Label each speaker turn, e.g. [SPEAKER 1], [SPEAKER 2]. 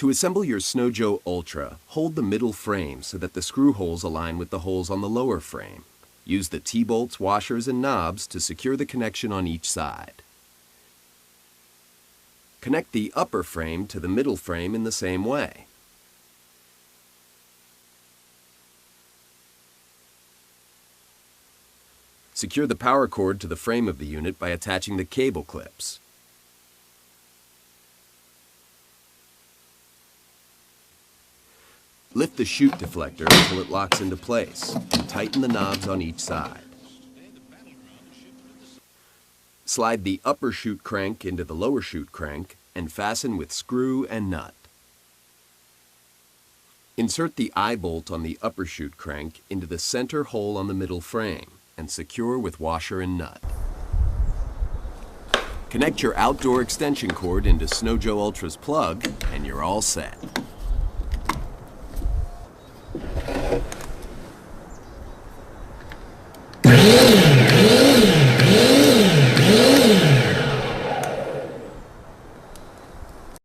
[SPEAKER 1] To assemble your SnowJoe Ultra, hold the middle frame so that the screw holes align with the holes on the lower frame. Use the T-bolts, washers, and knobs to secure the connection on each side. Connect the upper frame to the middle frame in the same way. Secure the power cord to the frame of the unit by attaching the cable clips. Lift the chute deflector until it locks into place and tighten the knobs on each side. Slide the upper chute crank into the lower chute crank and fasten with screw and nut. Insert the eye bolt on the upper chute crank into the center hole on the middle frame and secure with washer and nut. Connect your outdoor extension cord into SnowJoe Ultra's plug and you're all set.